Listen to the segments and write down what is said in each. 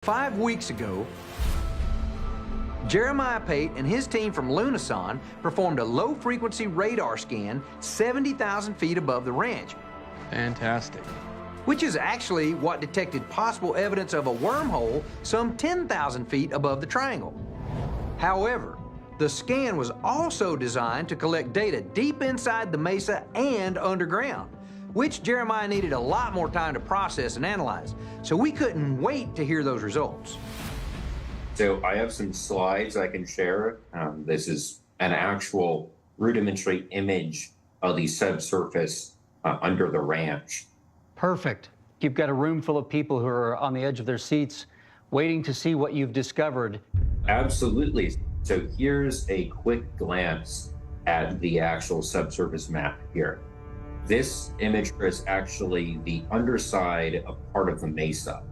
5 weeks ago, Jeremiah Pate and his team from Lunason performed a low-frequency radar scan 70,000 feet above the ranch. Fantastic. Which is actually what detected possible evidence of a wormhole some 10,000 feet above the triangle. However, the scan was also designed to collect data deep inside the mesa and underground, which Jeremiah needed a lot more time to process and analyze, so we couldn't wait to hear those results. So I have some slides I can share. This is an actual rudimentary image of the subsurface under the ranch. Perfect. You've got a room full of people who are on the edge of their seats waiting to see what you've discovered. Absolutely. So here's a quick glance at the actual subsurface map here. This image is actually the underside of part of the mesa.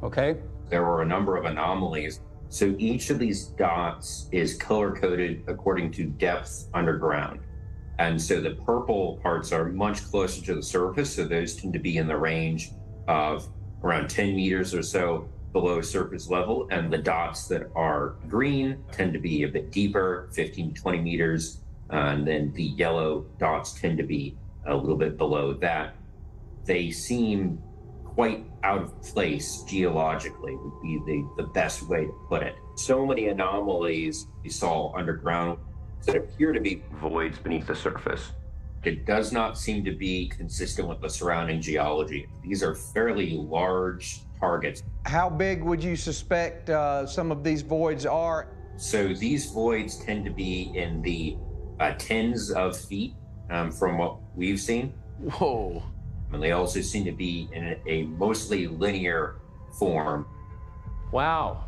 Okay. There were a number of anomalies. So each of these dots is color-coded according to depth underground. And so the purple parts are much closer to the surface, so those tend to be in the range of around 10 meters or so below surface level. And the dots that are green tend to be a bit deeper, 15 to 20 meters. And then the yellow dots tend to be a little bit below that. They seem quite out of place geologically, would be the best way to put it. So many anomalies we saw underground that appear to be voids beneath the surface. It does not seem to be consistent with the surrounding geology. These are fairly large targets. How big would you suspect some of these voids are? So these voids tend to be in the tens of feet from what we've seen. Whoa. And they also seem to be in a mostly linear form. Wow.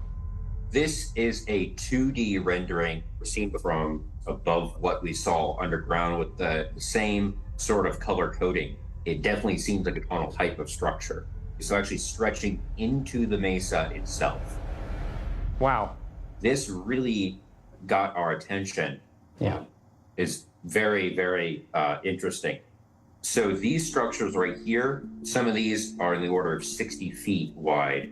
This is a 2D rendering seen from above what we saw underground with the same sort of color coding. It definitely seems like a tunnel type of structure. It's actually stretching into the mesa itself. Wow. This really got our attention. Yeah. It's very, very interesting. So these structures right here, some of these are in the order of 60 feet wide.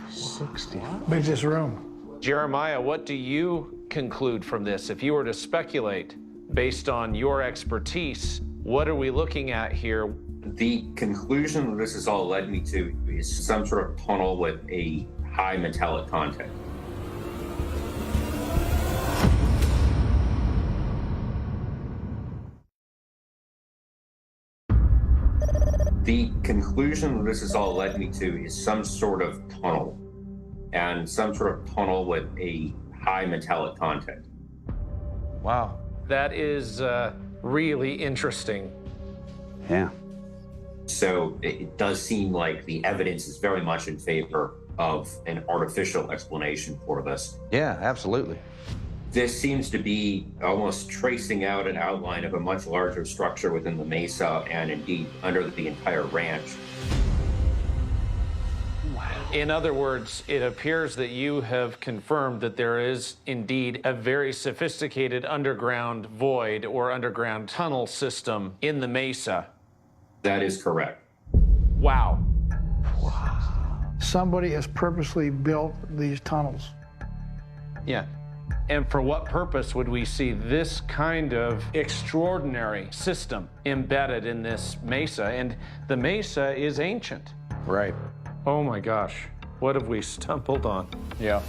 60. Big this room. Jeremiah, what do you conclude from this? If you were to speculate based on your expertise, what are we looking at here? The conclusion that this has all led me to is some sort of tunnel with a high metallic content. The conclusion that this has all led me to is some sort of tunnel, and some sort of tunnel with a high metallic content. Wow. That is really interesting. Yeah. So it does seem like the evidence is very much in favor of an artificial explanation for this. Yeah, absolutely. This seems to be almost tracing out an outline of a much larger structure within the mesa and indeed under the entire ranch. In other words, it appears that you have confirmed that there is indeed a very sophisticated underground void or underground tunnel system in the mesa. That is correct. Wow. Somebody has purposely built these tunnels. Yeah. And for what purpose would we see this kind of extraordinary system embedded in this mesa? And the mesa is ancient. Right. Oh my gosh, what have we stumbled on? Yeah.